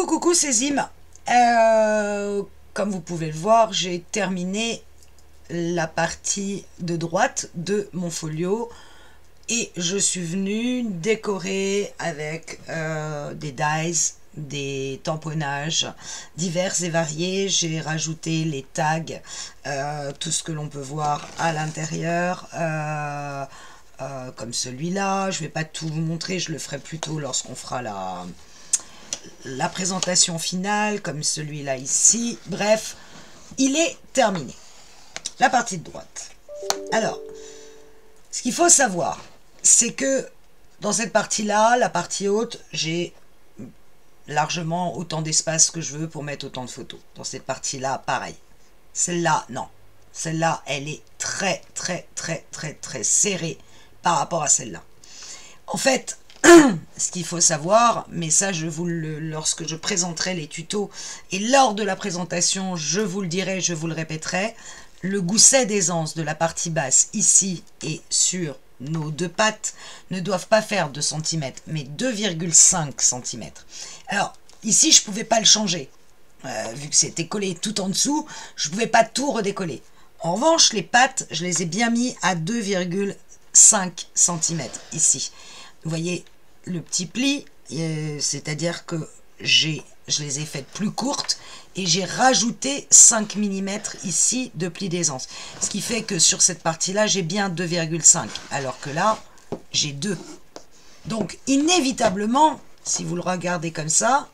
Coucou, c'est Zim. Comme vous pouvez le voir, j'ai terminé la partie de droite de mon folio et je suis venue décorer avec des dies, des tamponnages divers et variés. J'ai rajouté les tags, tout ce que l'on peut voir à l'intérieur, comme celui-là. Je ne vais pas tout vous montrer, je le ferai plutôt lorsqu'on fera la présentation finale, comme celui-là ici. Bref, il est terminé. La partie de droite. Alors, ce qu'il faut savoir, c'est que dans cette partie-là, la partie haute, j'ai largement autant d'espace que je veux pour mettre autant de photos. Dans cette partie-là, pareil. Celle-là, non. Celle-là, elle est très serrée par rapport à celle-là. En fait, ce qu'il faut savoir, mais ça lorsque je présenterai les tutos et lors de la présentation, je vous le dirai, je vous le répéterai, le gousset d'aisance de la partie basse ici et sur nos deux pattes ne doivent pas faire 2 cm, mais 2,5 cm. Alors, ici, je ne pouvais pas le changer. Vu que c'était collé tout en dessous, je ne pouvais pas tout redécoller. En revanche, les pattes, je les ai bien mis à 2,5 cm ici. Vous voyez le petit pli, c'est-à-dire que je les ai faites plus courtes et j'ai rajouté 5 mm ici de pli d'aisance. Ce qui fait que sur cette partie-là, j'ai bien 2,5, alors que là, j'ai 2. Donc, inévitablement, si vous le regardez comme ça,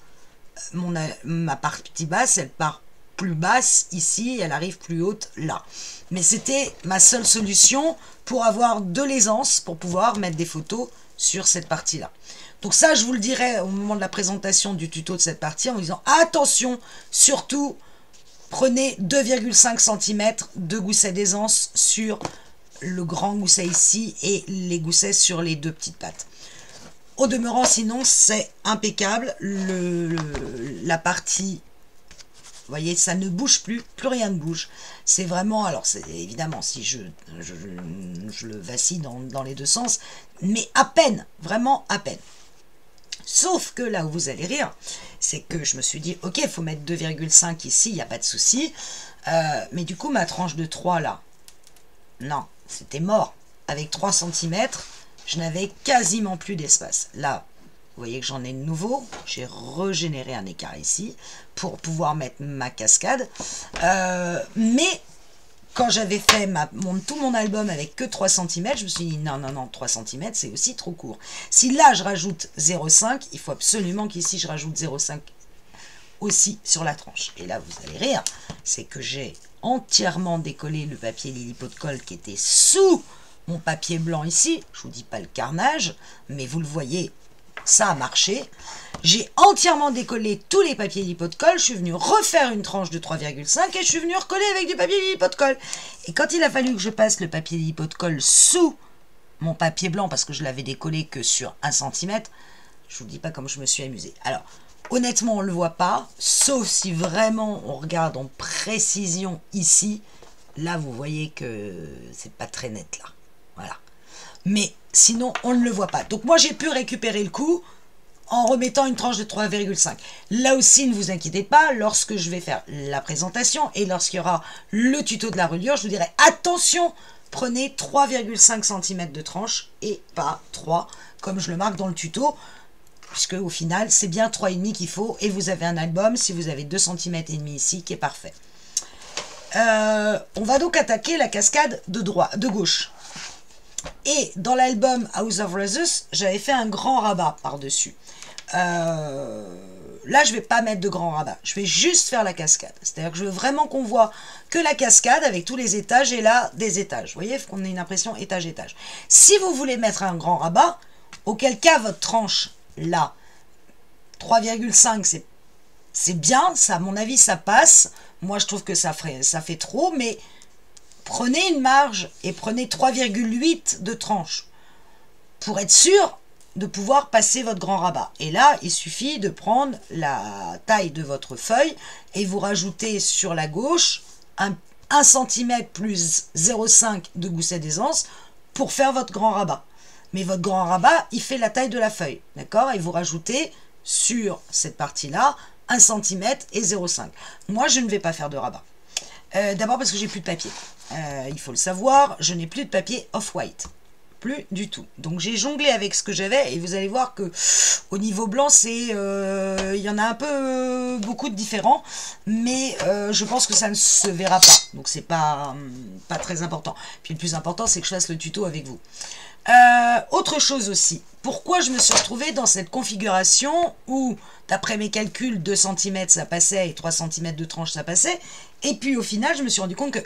ma partie basse, elle part plus basse ici, elle arrive plus haute là. Mais c'était ma seule solution pour avoir de l'aisance, pour pouvoir mettre des photos sur cette partie-là. Donc ça, je vous le dirai au moment de la présentation du tuto de cette partie en vous disant attention, surtout, prenez 2,5 cm de gousset d'aisance sur le grand gousset ici et les goussets sur les deux petites pattes. Au demeurant, sinon, c'est impeccable. La partie, vous voyez, ça ne bouge plus rien ne bouge. C'est vraiment, alors c'est évidemment, si je le vacille dans les deux sens, mais à peine, vraiment à peine. Sauf que là où vous allez rire, c'est que je me suis dit, ok, il faut mettre 2,5 ici, il n'y a pas de souci. Mais du coup, ma tranche de 3 là, non, c'était mort. Avec 3 cm, je n'avais quasiment plus d'espace. Là, vous voyez que j'en ai de nouveau. J'ai régénéré un écart ici pour pouvoir mettre ma cascade. Mais quand j'avais fait tout mon album avec que 3 cm, je me suis dit non, 3 cm, c'est aussi trop court. Si là, je rajoute 0,5, il faut absolument qu'ici, je rajoute 0,5 aussi sur la tranche. Et là, vous allez rire, c'est que j'ai entièrement décollé le papier Lily Pot de Colle qui était sous mon papier blanc ici. Je vous dis pas le carnage, mais vous le voyez, ça a marché. J'ai entièrement décollé tous les papiers Lily Pot de Colle. Je suis venue refaire une tranche de 3,5 et je suis venue recoller avec du papier Lily Pot de Colle. Et quand il a fallu que je passe le papier Lily Pot de Colle sous mon papier blanc, parce que je l'avais décollé que sur 1 cm, je vous dis pas comme je me suis amusée. Alors, honnêtement, on ne le voit pas, sauf si vraiment on regarde en précision ici. Là, vous voyez que c'est pas très net là. Voilà. Mais sinon, on ne le voit pas. Donc moi, j'ai pu récupérer le coup en remettant une tranche de 3,5. Là aussi, ne vous inquiétez pas, lorsque je vais faire la présentation et lorsqu'il y aura le tuto de la reliure, je vous dirai attention, prenez 3,5 cm de tranche et pas 3, comme je le marque dans le tuto, puisque au final, c'est bien 3,5 qu'il faut et vous avez un album, si vous avez 2,5 cm ici, qui est parfait. On va donc attaquer la cascade de gauche. Et dans l'album House of Roses, j'avais fait un grand rabat par-dessus. Là, je ne vais pas mettre de grand rabat. Je vais juste faire la cascade. C'est-à-dire que je veux vraiment qu'on voit que la cascade avec tous les étages et là, des étages. Vous voyez, qu'on ait une impression étage-étage. Si vous voulez mettre un grand rabat, auquel cas votre tranche, là, 3,5, c'est bien. Ça, à mon avis, ça passe. Moi, je trouve que ça fait trop, mais prenez une marge et prenez 3,8 de tranche pour être sûr de pouvoir passer votre grand rabat. Et là, il suffit de prendre la taille de votre feuille et vous rajoutez sur la gauche 1 cm plus 0,5 de gousset d'aisance pour faire votre grand rabat. Mais votre grand rabat, il fait la taille de la feuille, d'accord? Et vous rajoutez sur cette partie-là 1 cm et 0,5. Moi, je ne vais pas faire de rabat. D'abord parce que j'ai plus de papier. Il faut le savoir, je n'ai plus de papier off-white. Plus du tout. Donc j'ai jonglé avec ce que j'avais et vous allez voir que au niveau blanc, c'est il y en a un peu beaucoup de différents, mais je pense que ça ne se verra pas. Donc c'est pas très important. Puis le plus important, c'est que je fasse le tuto avec vous. Autre chose aussi, pourquoi je me suis retrouvée dans cette configuration où, d'après mes calculs, 2 cm ça passait et 3 cm de tranche ça passait, et puis au final je me suis rendu compte que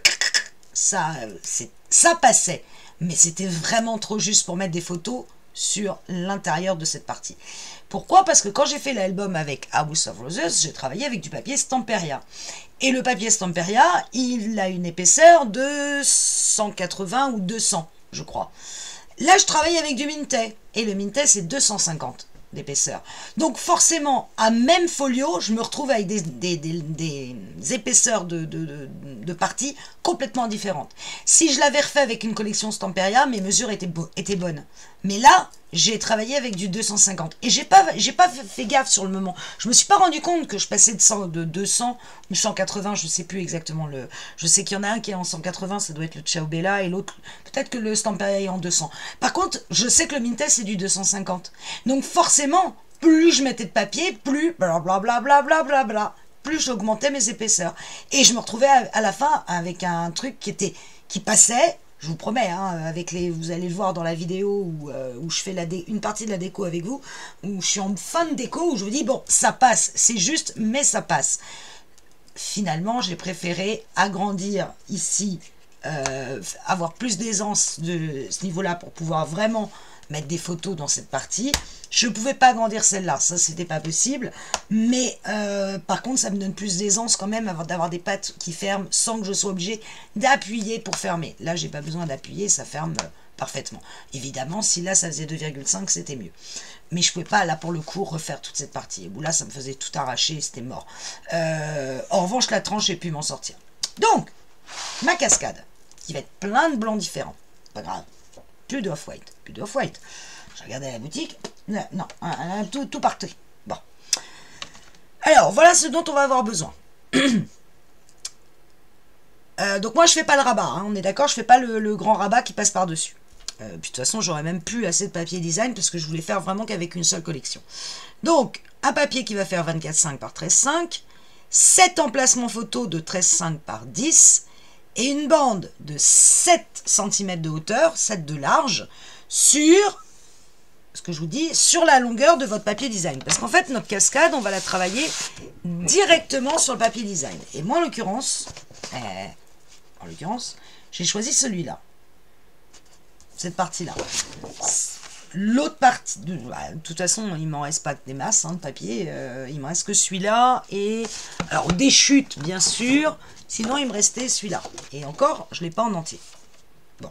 ça passait, mais c'était vraiment trop juste pour mettre des photos sur l'intérieur de cette partie. Pourquoi? Parce que quand j'ai fait l'album avec House of Roses, j'ai travaillé avec du papier Stamperia. Et le papier Stamperia, il a une épaisseur de 180 ou 200, je crois. Là, je travaille avec du Mintet, et le Mintet, c'est 250 d'épaisseur. Donc, forcément, à même folio, je me retrouve avec des épaisseurs de parties complètement différentes. Si je l'avais refait avec une collection Stamperia, mes mesures étaient bonnes. Mais là, j'ai travaillé avec du 250. Et j'ai pas fait gaffe sur le moment. Je me suis pas rendu compte que je passais de 200 ou 180, je sais plus exactement le... Je sais qu'il y en a un qui est en 180, ça doit être le Ciao Bella, et l'autre, peut-être que le Stamperia est en 200. Par contre, je sais que le Mintet, c'est du 250. Donc forcément, plus je mettais de papier, plus blablabla, plus j'augmentais mes épaisseurs. Et je me retrouvais à la fin avec un truc qui passait... Je vous promets, hein, vous allez le voir dans la vidéo où je fais une partie de la déco avec vous, où je suis en fin de déco, où je vous dis, bon, ça passe, c'est juste, mais ça passe. Finalement, j'ai préféré agrandir ici, avoir plus d'aisance de ce niveau-là pour pouvoir vraiment mettre des photos dans cette partie. Je ne pouvais pas agrandir celle-là, ça c'était pas possible, mais par contre ça me donne plus d'aisance quand même d'avoir des pattes qui ferment sans que je sois obligée d'appuyer pour fermer. Là j'ai pas besoin d'appuyer, ça ferme parfaitement. Évidemment si là ça faisait 2,5 c'était mieux. Mais je pouvais pas là pour le coup refaire toute cette partie, où là ça me faisait tout arracher, c'était mort. En revanche la tranche j'ai pu m'en sortir. Donc ma cascade, qui va être plein de blancs différents, pas grave, plus de off-white, plus de off-white. Je regardais à la boutique, non, tout partait. Bon. Alors, voilà ce dont on va avoir besoin. Donc moi, je fais pas le rabat, hein, on est d'accord, je fais pas le grand rabat qui passe par-dessus. Puis de toute façon, j'aurais même plus assez de papier design, parce que je voulais faire vraiment qu'avec une seule collection. Donc, un papier qui va faire 24,5 par 13,5, 7 emplacements photos de 13,5 par 10, et une bande de 7 cm de hauteur, 7 de large, sur... ce que je vous dis, sur la longueur de votre papier design. Parce qu'en fait, notre cascade, on va la travailler directement sur le papier design. Et moi, en l'occurrence, j'ai choisi celui-là. Cette partie-là. L'autre partie, de toute façon, il m'en reste pas des masses de papier. Il me reste que celui-là. Et alors, des chutes, bien sûr. Sinon, il me restait celui-là. Et encore, je ne l'ai pas en entier. Bon,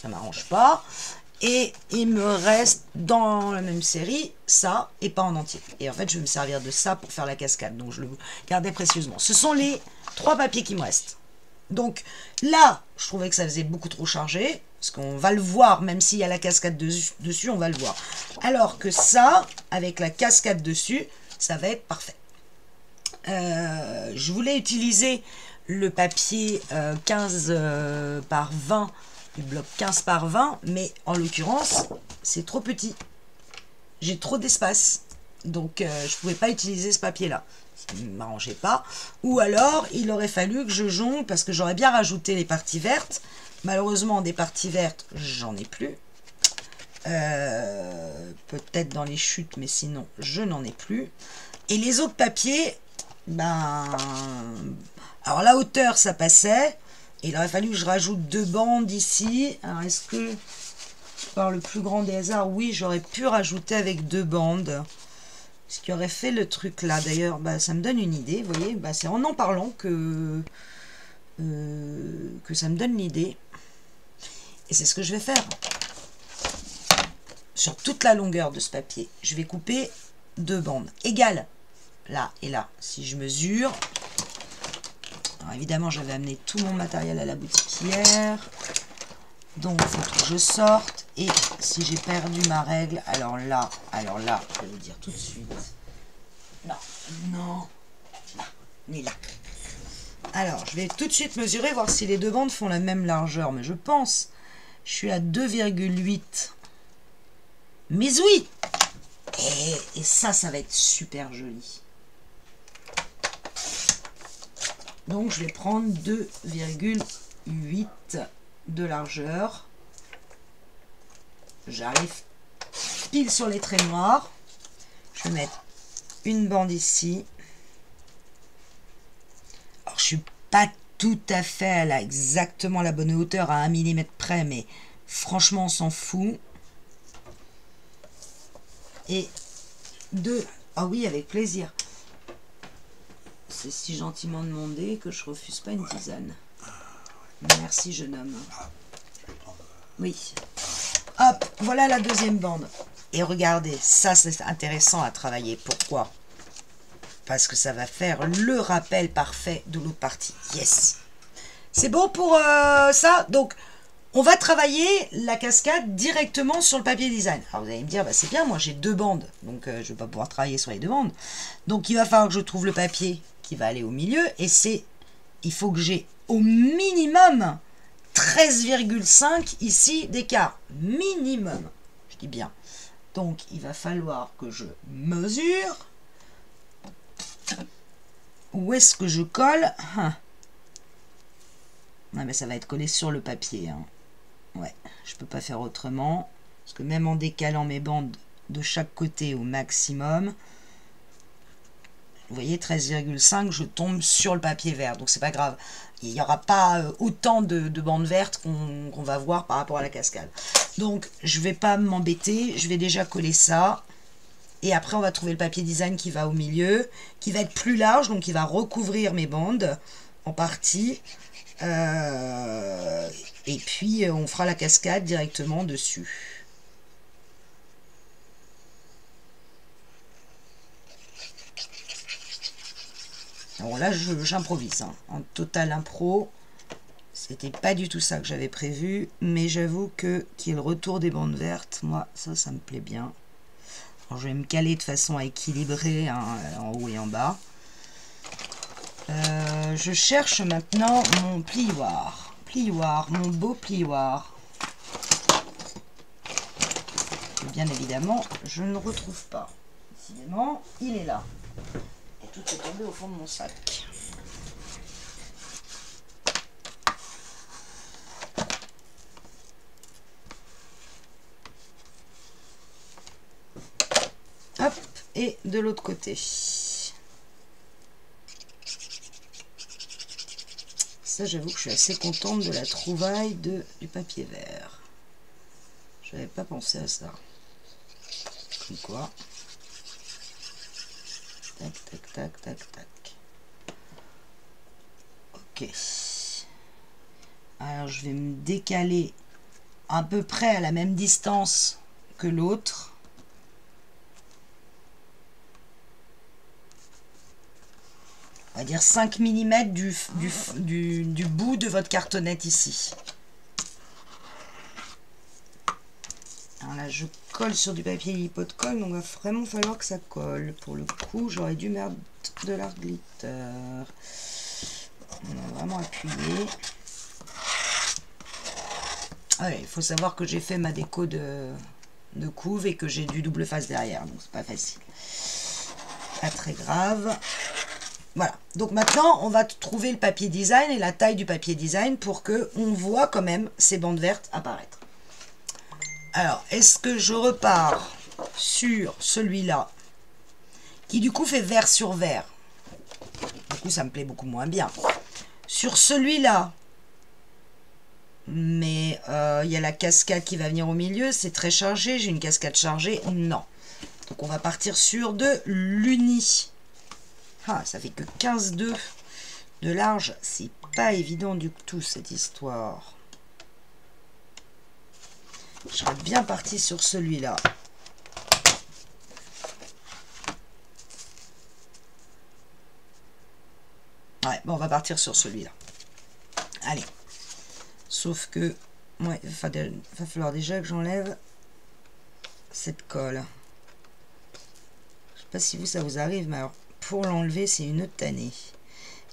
ça m'arrange pas. Et il me reste dans la même série ça et pas en entier. Et en fait, je vais me servir de ça pour faire la cascade. Donc, je le gardais précieusement. Ce sont les 3 papiers qui me restent. Donc, là, je trouvais que ça faisait beaucoup trop chargé. Parce qu'on va le voir, même s'il y a la cascade dessus, on va le voir. Alors que ça, avec la cascade dessus, ça va être parfait. Je voulais utiliser le papier 15 par 20 du bloc 15 par 20, mais en l'occurrence, c'est trop petit. J'ai trop d'espace. Donc, je ne pouvais pas utiliser ce papier-là. Ça ne m'arrangeait pas. Ou alors, il aurait fallu que je jongle, parce que j'aurais bien rajouté les parties vertes. Malheureusement, des parties vertes, j'en ai plus. Peut-être dans les chutes, mais sinon, je n'en ai plus. Et les autres papiers, ben... alors, la hauteur, ça passait. Et il aurait fallu que je rajoute 2 bandes ici. Alors, est-ce que, par le plus grand des hasards, oui, j'aurais pu rajouter avec 2 bandes. Ce qui aurait fait le truc là. D'ailleurs, bah, ça me donne une idée. Vous voyez, bah, c'est en parlant que ça me donne l'idée. Et c'est ce que je vais faire. Sur toute la longueur de ce papier, je vais couper 2 bandes égales. Là et là. Si je mesure... Alors évidemment, j'avais amené tout mon matériel à la boutique hier. Donc, il faut que je sorte. Et si j'ai perdu ma règle, alors là, je vais vous dire tout de suite. Non, Alors, je vais tout de suite mesurer, voir si les deux bandes font la même largeur. Mais je pense, je suis à 2,8. Mais oui! Et ça va être super joli. Donc, je vais prendre 2,8 de largeur. J'arrive pile sur les traits noirs. Je vais mettre une bande ici. Alors, je suis pas tout à fait à exactement la bonne hauteur, à 1 mm près, mais franchement, on s'en fout. Et deux... Ah oui, avec plaisir. C'est si gentiment demandé que je refuse pas une tisane. Merci, jeune homme. Oui. Hop, voilà la deuxième bande. Et regardez, ça c'est intéressant à travailler. Pourquoi? Parce que ça va faire le rappel parfait de l'autre partie. Yes. C'est bon pour ça? Donc, on va travailler la cascade directement sur le papier design. Alors vous allez me dire, bah, c'est bien, moi j'ai deux bandes, donc je ne vais pas pouvoir travailler sur les deux bandes. Donc il va falloir que je trouve le papier qui va aller au milieu, et il faut que j'ai au minimum 13,5 ici d'écart. Minimum, je dis bien. Donc il va falloir que je mesure. Où est-ce que je colle? Non, mais ça va être collé sur le papier. Hein. Ouais, je peux pas faire autrement. Parce que même en décalant mes bandes de chaque côté au maximum, vous voyez, 13,5, je tombe sur le papier vert. Donc c'est pas grave. Il n'y aura pas autant de bandes vertes qu'on va voir par rapport à la cascade. Donc je vais pas m'embêter. Je vais déjà coller ça. Et après on va trouver le papier design qui va au milieu, qui va être plus large, donc qui va recouvrir mes bandes en partie. Et puis on fera la cascade directement dessus. Alors là j'improvise, hein. En total impro. C'était pas du tout ça que j'avais prévu, mais j'avoue que qu'il y ait le retour des bandes vertes, moi ça me plaît bien. Alors, je vais me caler de façon à équilibrer, hein, en haut et en bas. Je cherche maintenant mon plioir. Mon beau plioir. Et bien évidemment, je ne le retrouve pas. Décidément, il est là. Et tout est tombé au fond de mon sac. Hop, et de l'autre côté. Ça, j'avoue que je suis assez contente de la trouvaille du papier vert. Je n'avais pas pensé à ça. Comme quoi. Tac, tac, tac, tac, tac. Ok. Alors, je vais me décaler à peu près à la même distance que l'autre. On va dire 5 mm du bout de votre cartonnette ici. Alors là, je colle sur du papier lipo de colle, donc il va vraiment falloir que ça colle. Pour le coup, j'aurais dû mettre de l'art glitter. On va vraiment appuyer. Ouais, il faut savoir que j'ai fait ma déco de couve et que j'ai du double face derrière, donc c'est pas facile. Pas très grave. Voilà, donc maintenant on va trouver le papier design et la taille du papier design pour que on voit quand même ces bandes vertes apparaître. Alors, est-ce que je repars sur celui-là qui du coup fait vert sur vert? Du coup ça me plaît beaucoup moins bien. Sur celui-là, mais il y a la cascade qui va venir au milieu, c'est très chargé, j'ai une cascade chargée, non. Donc on va partir sur de l'uni. Ah, ça fait que 15,2 de large. C'est pas évident du tout, cette histoire. Je serais bien parti sur celui-là. Ouais, bon, on va partir sur celui-là. Allez. Sauf que, ouais, il va falloir déjà que j'enlève cette colle. Je sais pas si ça vous arrive, mais alors, pour l'enlever, c'est une tannée.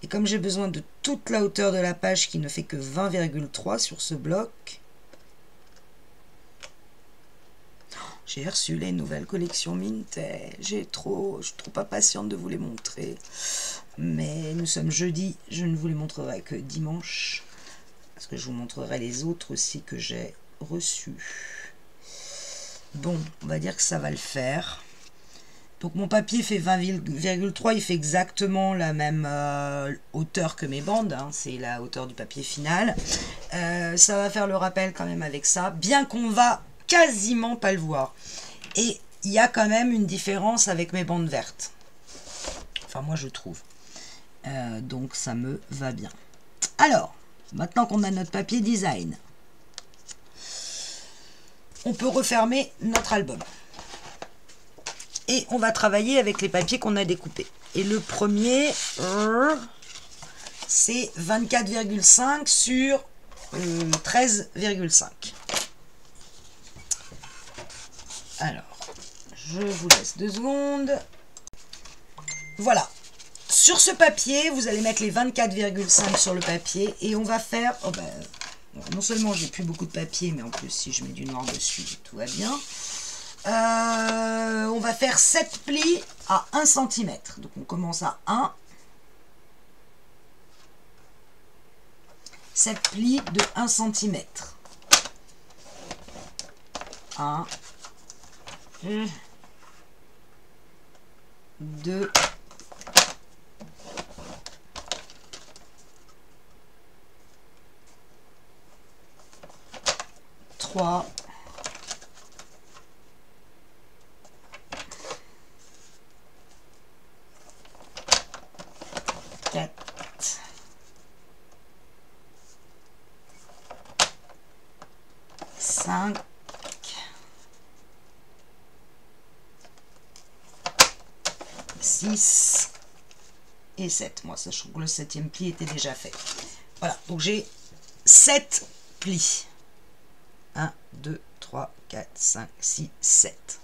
Et comme j'ai besoin de toute la hauteur de la page qui ne fait que 20,3 sur ce bloc, j'ai reçu les nouvelles collections Minted. Je suis trop impatiente de vous les montrer. Mais nous sommes jeudi, je ne vous les montrerai que dimanche. Parce que je vous montrerai les autres aussi que j'ai reçus. Bon, on va dire que ça va le faire. Donc mon papier fait 20,3, il fait exactement la même hauteur que mes bandes, hein, c'est la hauteur du papier final. Ça va faire le rappel quand même avec ça, bien qu'on va quasiment pas le voir. Et il y a quand même une différence avec mes bandes vertes. Enfin moi je trouve. Donc ça me va bien. Alors, maintenant qu'on a notre papier design, on peut refermer notre album. Et on va travailler avec les papiers qu'on a découpés. Et le premier, c'est 24,5 sur 13,5. Alors, je vous laisse 2 secondes. Voilà. Sur ce papier, vous allez mettre les 24,5 sur le papier. Et on va faire... Oh ben, non seulement j'ai plus beaucoup de papier, mais en plus si je mets du noir dessus, tout va bien. On va faire 7 plis à 1 cm. Donc on commence à 1. 7 plis de 1 cm. 1, 2, 3, 4, 5, 6 et 7. Moi, sachant que le 7e pli était déjà fait. Voilà, donc j'ai 7 plis. 1, 2, 3, 4, 5, 6, 7.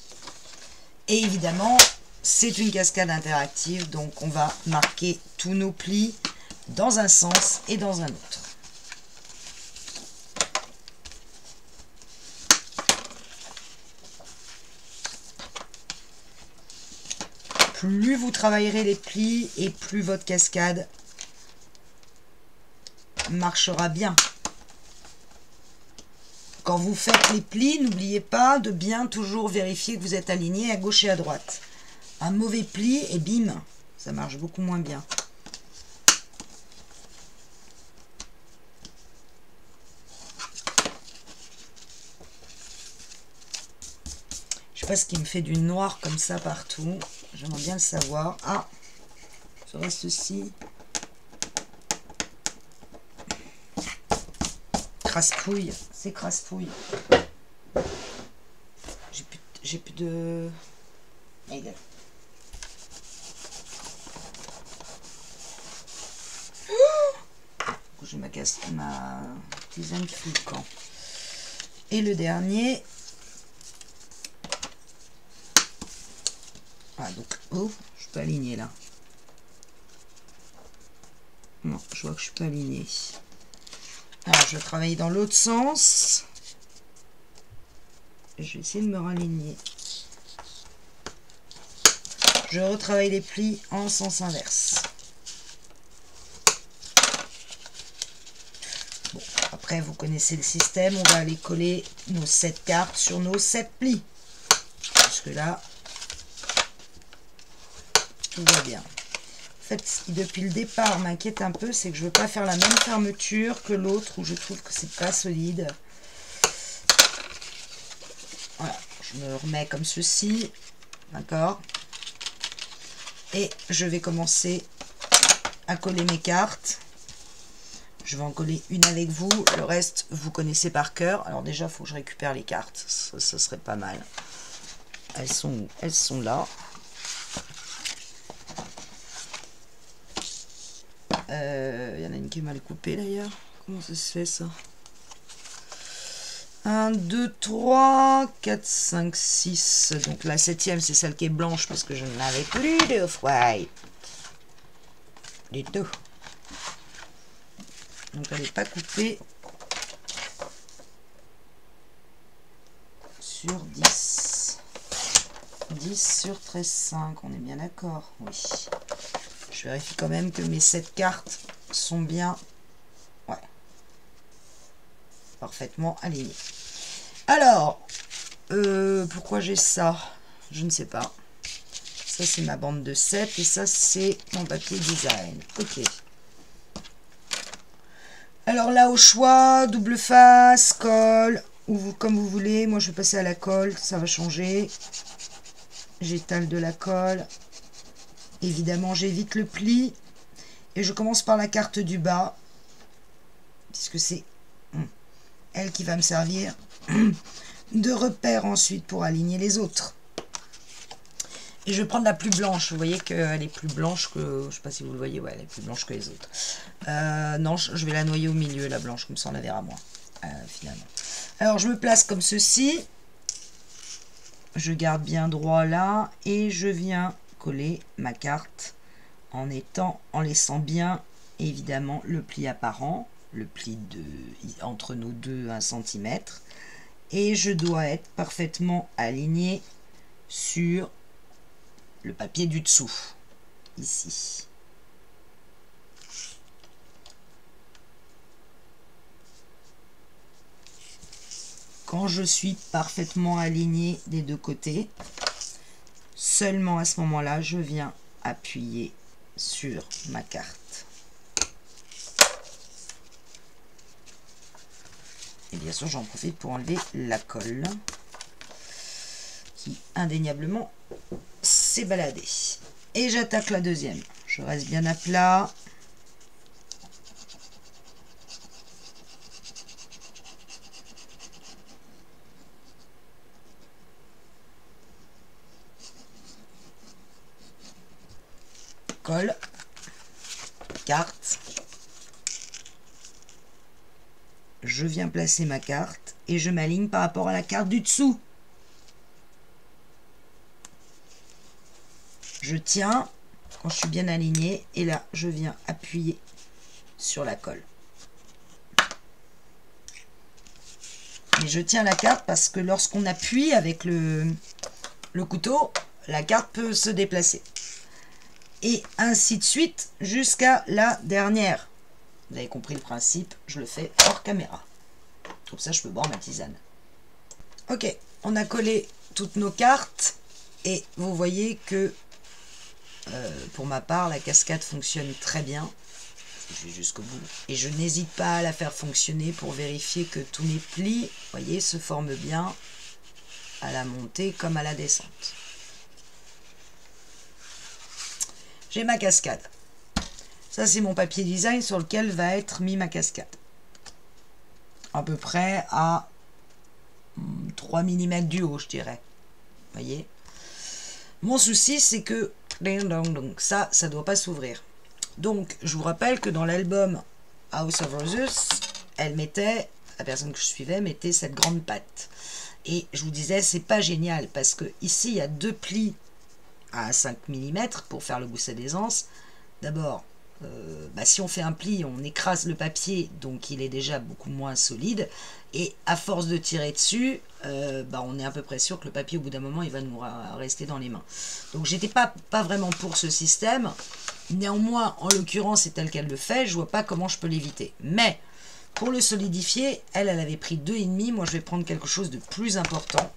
Et évidemment, c'est une cascade interactive, donc on va marquer tous nos plis dans un sens et dans un autre. Plus vous travaillerez les plis et plus votre cascade marchera bien. Quand vous faites les plis, n'oubliez pas de bien toujours vérifier que vous êtes aligné à gauche et à droite. Un mauvais pli et bim, ça marche beaucoup moins bien. Je sais pas ce qui me fait du noir comme ça partout. J'aimerais bien le savoir. Ah, ça reste ceci. Crasse-pouille, c'est crasse-pouille. J'ai plus de... J'ai ma tisane qui fout le camp. Et le dernier. Ah, donc, oh, je suis pas alignée là. Non, je vois que je suis pas alignée. Alors, je vais travailler dans l'autre sens. Je vais essayer de me raligner. Je retravaille les plis en sens inverse. Bon, après, vous connaissez le système. On va aller coller nos 7 cartes sur nos 7 plis. Jusque là, tout va bien. En fait, ce qui depuis le départ m'inquiète un peu, c'est que je ne veux pas faire la même fermeture que l'autre où je trouve que c'est pas solide. Voilà, je me remets comme ceci, d'accord. Et je vais commencer à coller mes cartes. Je vais en coller une avec vous, le reste vous connaissez par cœur. Alors déjà, il faut que je récupère les cartes, ça serait pas mal. Elles sont où? Elles sont là. Il y en a une qui est mal coupée d'ailleurs. Comment ça se fait ça? 1, 2, 3, 4, 5, 6. Donc la 7e, c'est celle qui est blanche parce que je n'avais plus de white. Du tout. Donc elle n'est pas coupée sur 10. 10 sur 13,5, on est bien d'accord? Oui. Je vérifie quand même que mes 7 cartes sont bien, ouais, parfaitement alignées. Alors, pourquoi j'ai ça? Je ne sais pas. Ça, c'est ma bande de 7 et ça, c'est mon papier design. Ok. Alors là, au choix, double face, colle, ou comme vous voulez. Moi, je vais passer à la colle, ça va changer. J'étale de la colle. Évidemment, j'évite le pli. Et je commence par la carte du bas, puisque c'est elle qui va me servir de repère ensuite pour aligner les autres. Et je vais prendre la plus blanche. Vous voyez qu'elle est plus blanche que... Je ne sais pas si vous le voyez. Ouais, elle est plus blanche que les autres. Non, je vais la noyer au milieu, la blanche. Comme ça, on la verra moins, finalement. Alors, je me place comme ceci. Je garde bien droit là. Et je viens coller ma carte en laissant bien, évidemment, le pli apparent. Le pli entre nos deux 1 cm. Et je dois être parfaitement aligné sur le papier du dessous, ici. Quand je suis parfaitement aligné des deux côtés, seulement à ce moment-là, je viens appuyer sur ma carte. Et bien sûr, j'en profite pour enlever la colle qui indéniablement s'est baladée. Et j'attaque la deuxième. Je reste bien à plat. Colle. Carte. Je viens placer ma carte et je m'aligne par rapport à la carte du dessous. Je tiens quand je suis bien aligné et là je viens appuyer sur la colle. Et je tiens la carte parce que lorsqu'on appuie avec le couteau, la carte peut se déplacer. Et ainsi de suite jusqu'à la dernière. Vous avez compris le principe, je le fais hors caméra. Comme ça je peux boire ma tisane. Ok, on a collé toutes nos cartes et vous voyez que pour ma part, la cascade fonctionne très bien. Je vais jusqu'au bout. Et je n'hésite pas à la faire fonctionner pour vérifier que tous mes plis, vous voyez, se forment bien à la montée comme à la descente. J'ai ma cascade. Ça, c'est mon papier design sur lequel va être mis ma cascade. À peu près à 3 mm du haut, je dirais. Vous voyez. Mon souci, c'est que ça ne doit pas s'ouvrir. Donc, je vous rappelle que dans l'album House of Roses, elle mettait, la personne que je suivais, mettait cette grande patte. Et je vous disais, c'est pas génial, parce que ici, il y a 2 plis à 5 mm pour faire le gousset d'aisance. D'abord, si on fait un pli, on écrase le papier, donc il est déjà beaucoup moins solide. Et à force de tirer dessus, on est à peu près sûr que le papier, au bout d'un moment, il va nous rester dans les mains. Donc j'étais pas vraiment pour ce système. Néanmoins, en l'occurrence, c'est tel qu'elle le fait. Je vois pas comment je peux l'éviter. Mais pour le solidifier, elle avait pris 2,5. Moi, je vais prendre quelque chose de plus important.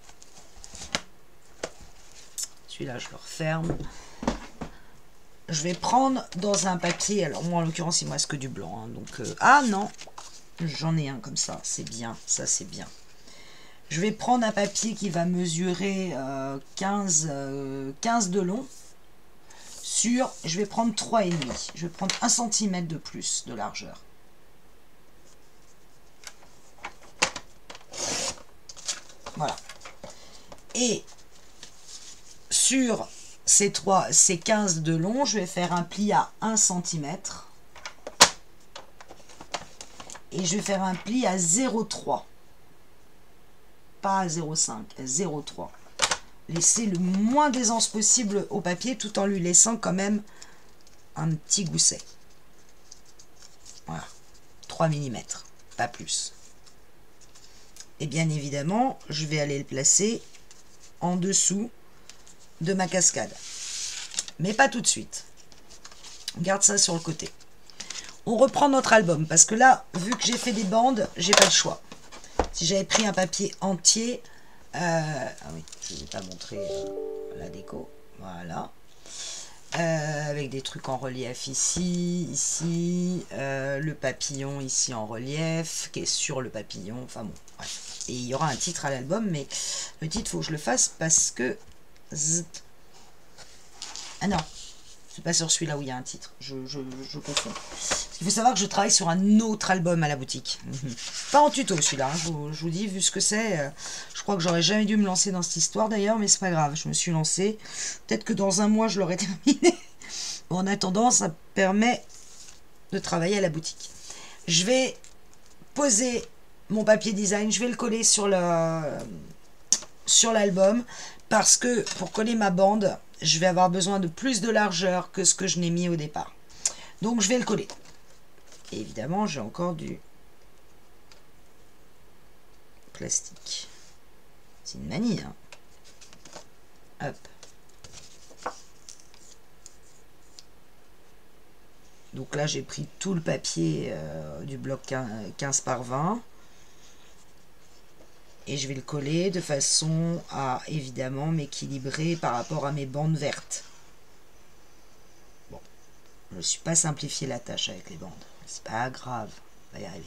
Celui-là, je le referme. Je vais prendre dans un papier, alors moi en l'occurrence il me reste que du blanc, hein, donc ah non, j'en ai un comme ça, c'est bien, ça c'est bien. Je vais prendre un papier qui va mesurer 15 de long sur, je vais prendre 3,5, je vais prendre 1 cm de plus de largeur. Voilà. Et sur ces 15 de long, je vais faire un pli à 1 cm. Et je vais faire un pli à 0,3. Pas à 0,5, à 0,3. Laisser le moins d'aisance possible au papier tout en lui laissant quand même un petit gousset. Voilà. 3 mm, pas plus. Et bien évidemment, je vais aller le placer en dessous de ma cascade. Mais pas tout de suite. On garde ça sur le côté. On reprend notre album, parce que là, vu que j'ai fait des bandes, j'ai pas le choix. Si j'avais pris un papier entier... ah oui, je ne vous ai pas montré la déco. Voilà. Avec des trucs en relief ici, le papillon ici en relief, qui est sur le papillon, enfin bon, bref. Et il y aura un titre à l'album, mais le titre, faut que je le fasse parce que... Ah non, c'est pas sur celui-là où il y a un titre, je confonds. Il faut savoir que je travaille sur un autre album à la boutique. Pas en tuto celui-là, hein, je vous dis, vu ce que c'est, je crois que j'aurais jamais dû me lancer dans cette histoire d'ailleurs, mais c'est pas grave, je me suis lancée. Peut-être que dans un mois je l'aurai terminé. En attendant, ça permet de travailler à la boutique. Je vais poser mon papier design, je vais le coller sur l'album, parce que pour coller ma bande, je vais avoir besoin de plus de largeur que ce que je n'ai mis au départ. Donc je vais le coller. Et évidemment, j'ai encore du plastique. C'est une manie, hein. Hop. Donc là, j'ai pris tout le papier du bloc 15 par 20. Et je vais le coller de façon à, évidemment, m'équilibrer par rapport à mes bandes vertes. Bon, je ne me suis pas simplifié la tâche avec les bandes. C'est pas grave, on va y arriver.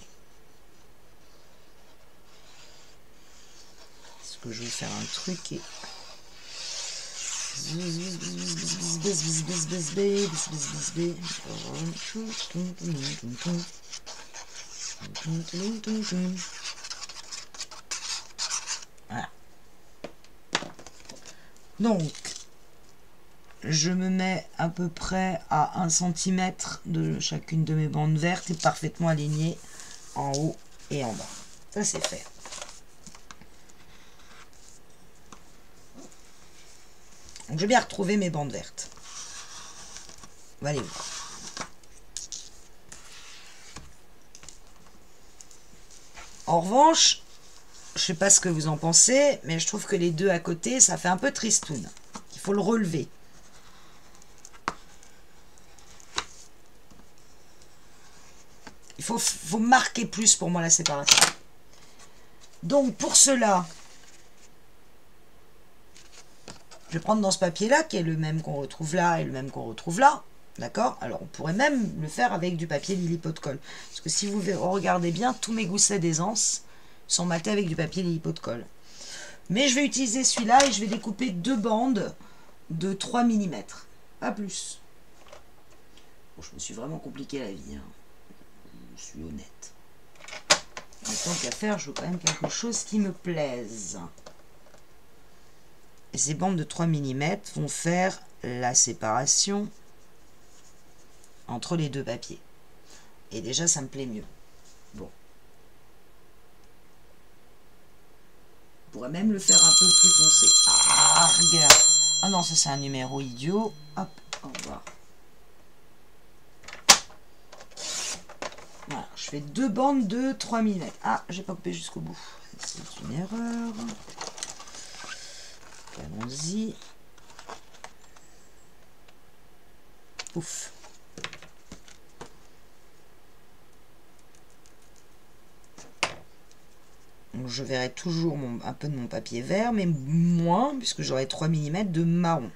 Est-ce que je vais faire un truc et... Voilà. Donc, je me mets à peu près à 1 cm de chacune de mes bandes vertes et parfaitement alignées en haut et en bas. Ça, c'est fait. Donc, je vais bien retrouver mes bandes vertes. On va aller voir. En revanche, je sais pas ce que vous en pensez, mais je trouve que les deux à côté, ça fait un peu tristoun. Il faut le relever. Il faut marquer plus pour moi la séparation. Donc pour cela, je vais prendre dans ce papier-là, qui est le même qu'on retrouve là et le même qu'on retrouve là. D'accord? Alors on pourrait même le faire avec du papier Lily Pot de Colle. Parce que si vous regardez bien, tous mes goussets d'aisance sont matés avec du papier Lily Pot de Colle. Mais je vais utiliser celui-là et je vais découper 2 bandes de 3 mm. Pas plus. Bon, je me suis vraiment compliqué la vie. Hein. Je suis honnête. Mais tant qu'à faire, je veux quand même quelque chose qui me plaise. Et ces bandes de 3 mm vont faire la séparation entre les deux papiers. Et déjà, ça me plaît mieux. Bon. On pourrait même le faire un peu plus foncé. Ah, regarde. Ah non, ça c'est un numéro idiot. Hop, au revoir. Voilà, je fais 2 bandes de 3 mm. Ah, j'ai pas coupé jusqu'au bout. C'est une erreur. Allons-y. Ouf. Donc je verrai toujours un peu de mon papier vert, mais moins, puisque j'aurai 3 mm de marron.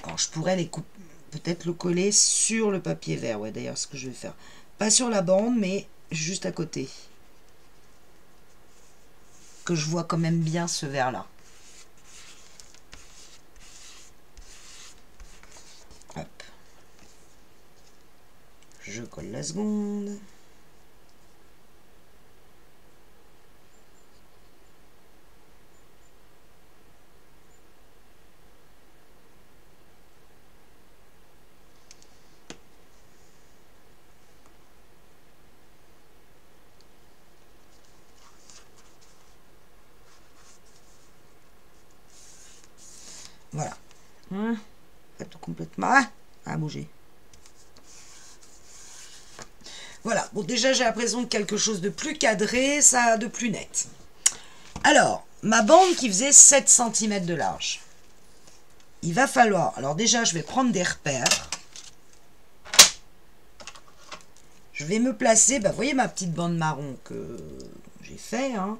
Alors je pourrais les couper, peut-être le coller sur le papier vert. Ouais, d'ailleurs, ce que je vais faire. Pas sur la bande, mais juste à côté. Que je vois quand même bien ce vert-là. Hop. Je colle la seconde. Voilà. Pas tout complètement à bouger. Voilà. Bon, déjà, j'ai l'impression de quelque chose de plus cadré, ça, de plus net. Alors, ma bande qui faisait 7 cm de large. Il va falloir... Alors déjà, je vais prendre des repères. Je vais me placer... Bah, vous voyez ma petite bande marron que j'ai fait. Hein.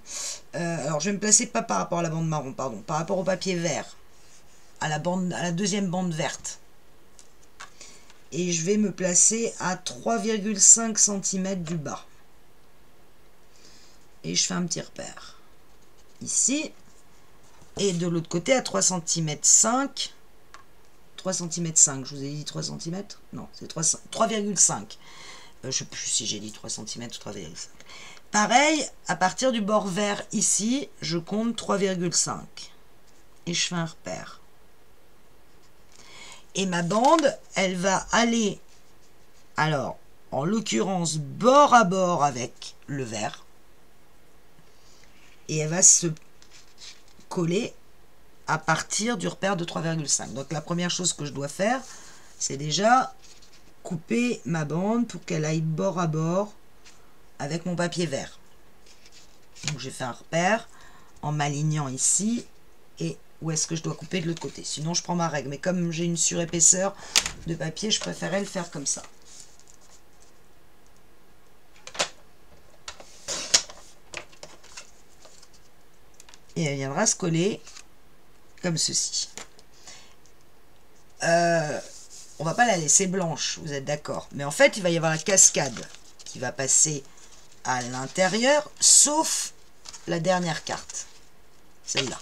Alors, je vais me placer pas par rapport à la bande marron, pardon. Par rapport au papier vert. À la deuxième bande verte. Et je vais me placer à 3,5 cm du bas. Et je fais un petit repère. Ici. Et de l'autre côté à 3 cm 5. 3 cm 5. Je vous ai dit 3 cm? Non, c'est 3,5. Je ne sais plus si j'ai dit 3 cm ou 3,5. Pareil, à partir du bord vert ici, je compte 3,5. Et je fais un repère. Et ma bande, elle va aller, alors, en l'occurrence, bord à bord avec le vert. Et elle va se coller à partir du repère de 3,5. Donc la première chose que je dois faire, c'est déjà couper ma bande pour qu'elle aille bord à bord avec mon papier vert. Donc j'ai fait un repère en m'alignant ici et où est-ce que je dois couper de l'autre côté. Sinon je prends ma règle, mais comme j'ai une surépaisseur de papier, je préférais le faire comme ça. Et elle viendra se coller comme ceci. On va pas la laisser blanche, vous êtes d'accord. Mais en fait, il va y avoir la cascade qui va passer à l'intérieur, sauf la dernière carte. Celle-là.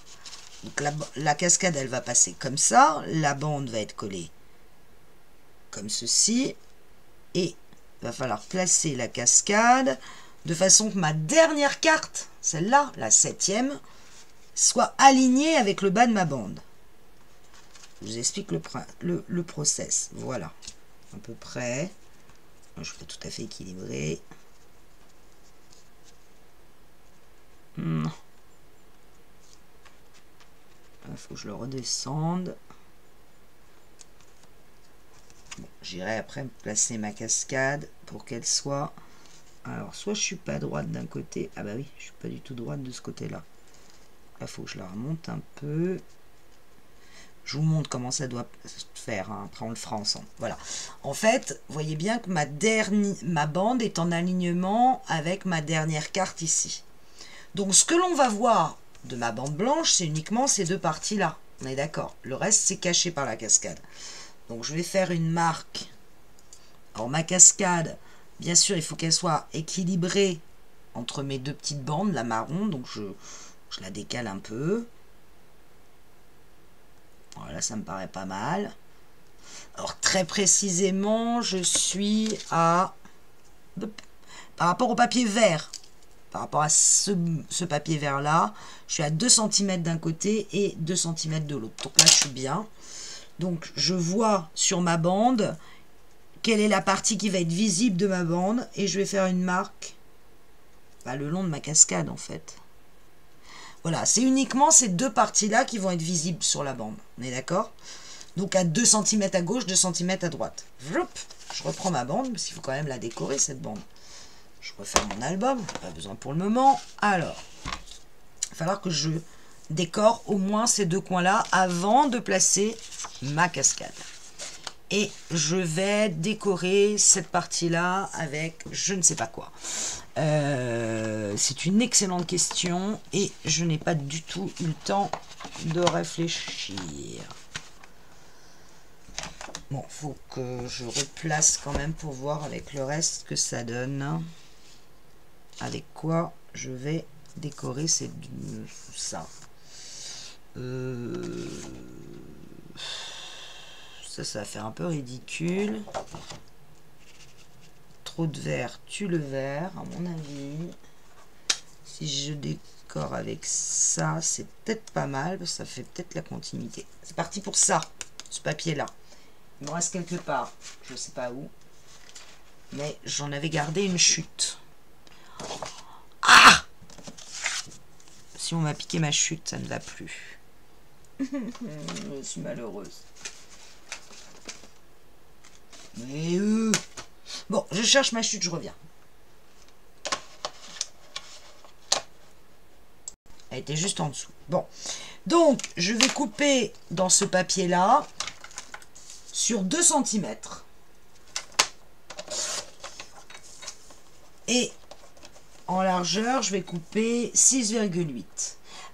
Donc la cascade, elle va passer comme ça. La bande va être collée comme ceci. Et il va falloir placer la cascade de façon que ma dernière carte, celle-là, la 7e, soit alignée avec le bas de ma bande. Je vous explique le process. Voilà. À peu près. Je suis pas tout à fait équilibré. Non. Il faut que je le redescende. Bon, j'irai après placer ma cascade pour qu'elle soit... Alors, soit je suis pas droite d'un côté. Ah bah oui, je suis pas du tout droite de ce côté-là. Là, il faut que je la remonte un peu. Je vous montre comment ça doit se faire. Hein. Après, on le fera ensemble. Voilà. En fait, vous voyez bien que ma bande est en alignement avec ma dernière carte ici. Donc, ce que l'on va voir de ma bande blanche, c'est uniquement ces deux parties-là. On est d'accord. Le reste, c'est caché par la cascade. Donc, je vais faire une marque. Alors, ma cascade, bien sûr, il faut qu'elle soit équilibrée entre mes deux petites bandes, la marron. Donc, je la décale un peu. Voilà, ça me paraît pas mal. Alors, très précisément, je suis à... Par rapport au papier vert, par rapport à ce papier vert-là, je suis à 2 cm d'un côté et 2 cm de l'autre. Donc là, je suis bien. Donc, je vois sur ma bande quelle est la partie qui va être visible de ma bande. Et je vais faire une marque le long de ma cascade, en fait. Voilà, c'est uniquement ces deux parties-là qui vont être visibles sur la bande. On est d'accord? Donc à 2 cm à gauche, 2 cm à droite. Je reprends ma bande, parce qu'il faut quand même la décorer, cette bande. Je refais mon album, pas besoin pour le moment. Alors, il va falloir que je décore au moins ces deux coins-là avant de placer ma cascade. Et je vais décorer cette partie-là avec je ne sais pas quoi. C'est une excellente question et je n'ai pas du tout eu le temps de réfléchir. Bon, faut que je replace quand même pour voir avec le reste ce que ça donne. Avec quoi je vais décorer ça. Ça va faire un peu ridicule. Trop de vert tue le vert, à mon avis. Si je décore avec ça, c'est peut-être pas mal, parce que ça fait peut-être la continuité. C'est parti pour ça, ce papier-là. Il me reste quelque part, je ne sais pas où. Mais j'en avais gardé une chute. Ah! Si on m'a piqué ma chute, ça ne va plus. Je suis malheureuse. Mais bon, je cherche ma chute, je reviens. Elle était juste en dessous. Bon, donc je vais couper dans ce papier-là sur 2 cm. Et en largeur, je vais couper 6,8.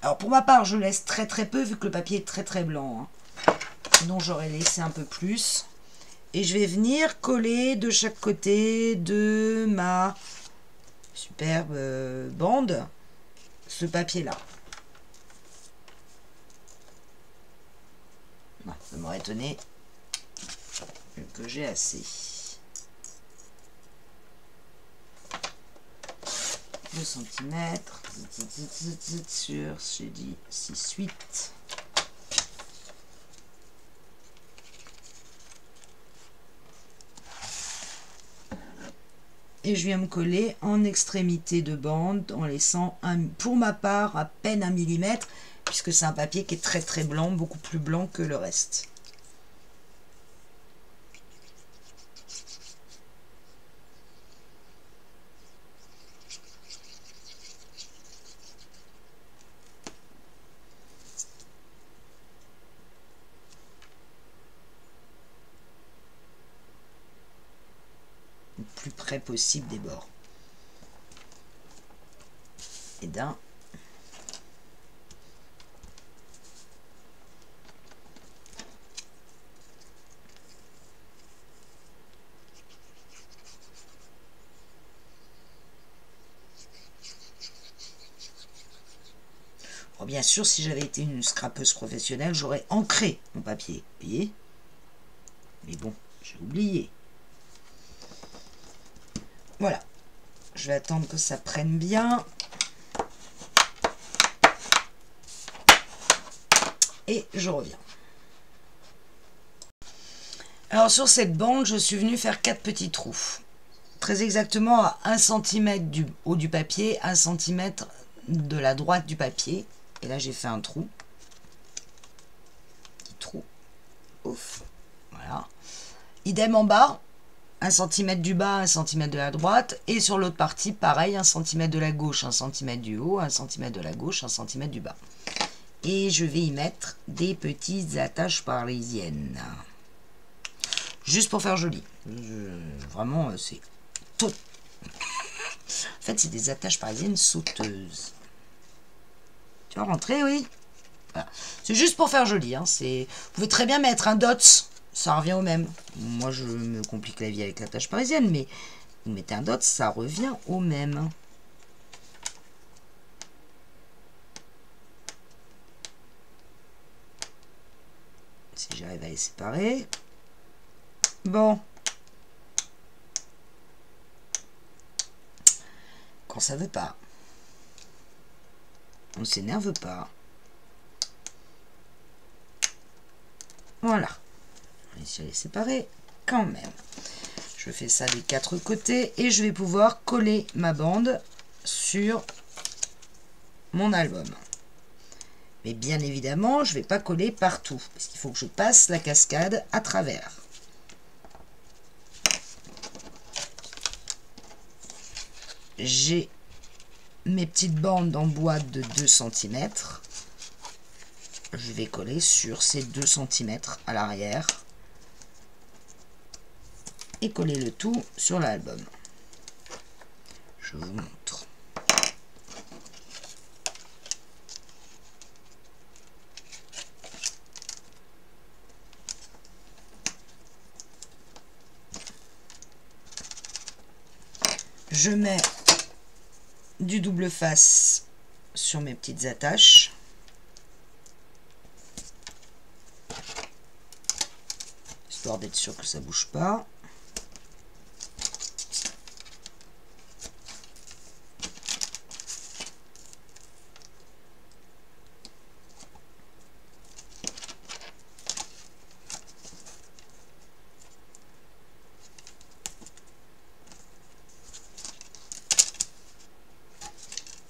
Alors pour ma part, je laisse très très peu vu que le papier est très très blanc. Hein. Sinon, j'aurais laissé un peu plus. Et je vais venir coller de chaque côté de ma superbe bande ce papier-là. Ça m'aurait étonné que j'ai assez. 2 cm sur, j'ai dit 6,8. Et je viens me coller en extrémité de bande en laissant, pour ma part, à peine 1 mm, puisque c'est un papier qui est très très blanc, beaucoup plus blanc que le reste. Le plus près possible des bords. Et d'un. Alors bien sûr, si j'avais été une scrapeuse professionnelle, j'aurais ancré mon papier. Vous voyez? Mais bon, j'ai oublié. Voilà. Je vais attendre que ça prenne bien. Et je reviens. Alors sur cette bande, je suis venue faire 4 petits trous. Très exactement à 1 cm du haut du papier, 1 cm de la droite du papier. Et là j'ai fait un trou. Petit trou. Ouf. Voilà. Idem en bas. 1 cm du bas, 1 cm de la droite. Et sur l'autre partie, pareil, 1 cm de la gauche, 1 cm du haut, 1 cm de la gauche, 1 cm du bas. Et je vais y mettre des petites attaches parisiennes. Juste pour faire joli. Vraiment, c'est tout. En fait, c'est des attaches parisiennes sauteuses. Tu vas rentrer, oui. Voilà. C'est juste pour faire joli. Hein. Vous pouvez très bien mettre un dots. Ça revient au même. Moi, je me complique la vie avec l'attache parisienne, mais vous mettez un dots, ça revient au même. Si j'arrive à les séparer. Bon. Quand ça veut pas. On ne s'énerve pas. Voilà. On va réussir à les séparer quand même. Je fais ça des 4 côtés et je vais pouvoir coller ma bande sur mon album. Mais bien évidemment, je ne vais pas coller partout parce qu'il faut que je passe la cascade à travers. J'ai mes petites bandes en bois de 2 cm. Je vais coller sur ces 2 cm à l'arrière et coller le tout sur l'album. Je vous montre. Je mets du double face sur mes petites attaches. Histoire d'être sûr que ça ne bouge pas.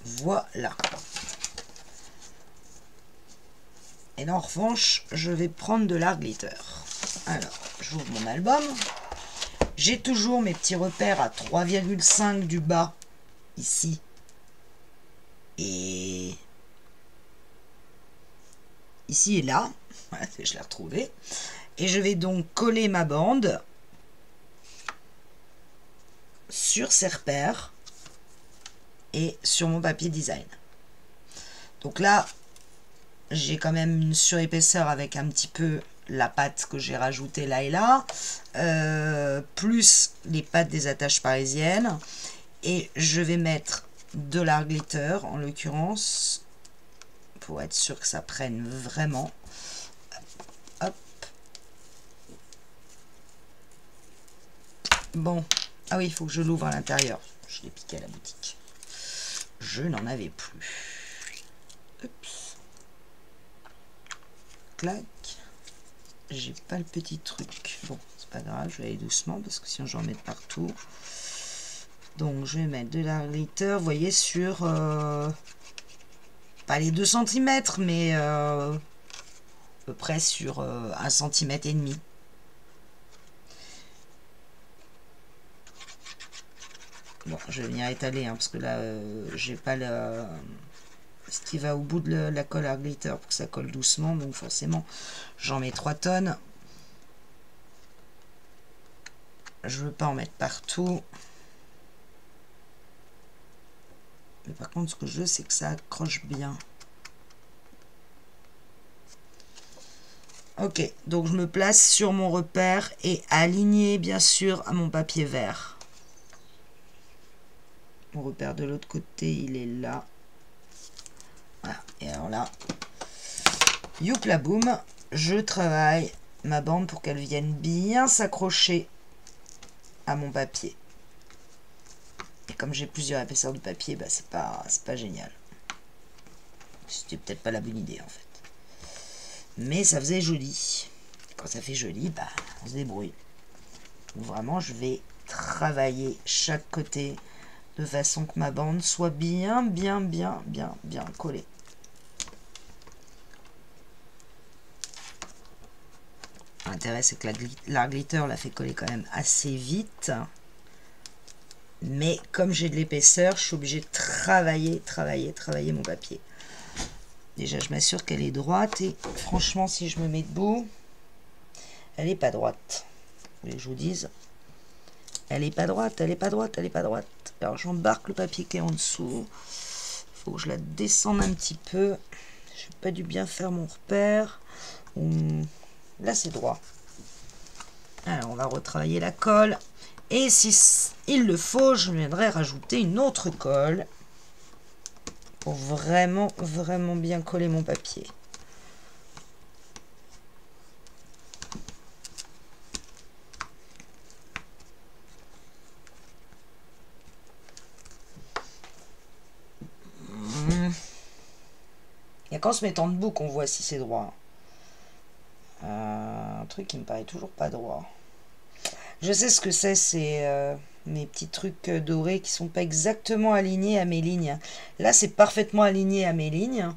Voilà. Et là, en revanche, je vais prendre de l'art glitter. Alors, j'ouvre mon album. J'ai toujours mes petits repères à 3,5 du bas, ici. Et ici et là. Voilà, je l'ai retrouvé. Et je vais donc coller ma bande sur ces repères et sur mon papier design. Donc là, j'ai quand même une surépaisseur avec un petit peu la pâte que j'ai rajoutée là et là, plus les pâtes des attaches parisiennes. Et je vais mettre de l'art glitter, en l'occurrence, pour être sûr que ça prenne vraiment. Hop. Bon, ah oui, il faut que je l'ouvre à l'intérieur. Je l'ai piqué à la boutique. Je n'en avais plus. Oups. Clac. J'ai pas le petit truc. Bon, c'est pas grave, je vais aller doucement parce que sinon je vais en mettre partout. Donc je vais mettre de l'art glitter, vous voyez, sur pas les 2 cm, mais à peu près sur 1,5 cm. Bon, je vais venir étaler, hein, parce que là, j'ai pas ce qui va au bout de la colle à glitter pour que ça colle doucement, donc forcément, j'en mets 3 tonnes. Je veux pas en mettre partout. Mais par contre, ce que je veux, c'est que ça accroche bien. Ok, donc je me place sur mon repère et aligné, bien sûr, à mon papier vert. Mon repère de l'autre côté, il est là. Voilà, et alors là, youpla boum, je travaille ma bande pour qu'elle vienne bien s'accrocher à mon papier. Et comme j'ai plusieurs épaisseurs de papier, bah c'est pas génial. C'était peut-être pas la bonne idée en fait. Mais ça faisait joli. Quand ça fait joli, bah on se débrouille. Donc vraiment, je vais travailler chaque côté de façon que ma bande soit bien collée. L'intérêt, c'est que l'art glitter la fait coller quand même assez vite. Mais comme j'ai de l'épaisseur, je suis obligée de travailler mon papier. Déjà, je m'assure qu'elle est droite. Et franchement, si je me mets debout, elle n'est pas droite. Vous voulez que je vous dise? Elle n'est pas droite, elle n'est pas droite, elle n'est pas droite. Alors, j'embarque le papier qui est en dessous. Il faut que je la descende un petit peu. Je n'ai pas dû bien faire mon repère. Là, c'est droit. Alors, on va retravailler la colle. Et si il le faut, je viendrai rajouter une autre colle pour vraiment bien coller mon papier. Il n'y a qu'en se mettant debout qu'on voit si c'est droit. Un truc qui me paraît toujours pas droit. Je sais ce que c'est mes petits trucs dorés qui sont pas exactement alignés à mes lignes. Là, c'est parfaitement aligné à mes lignes,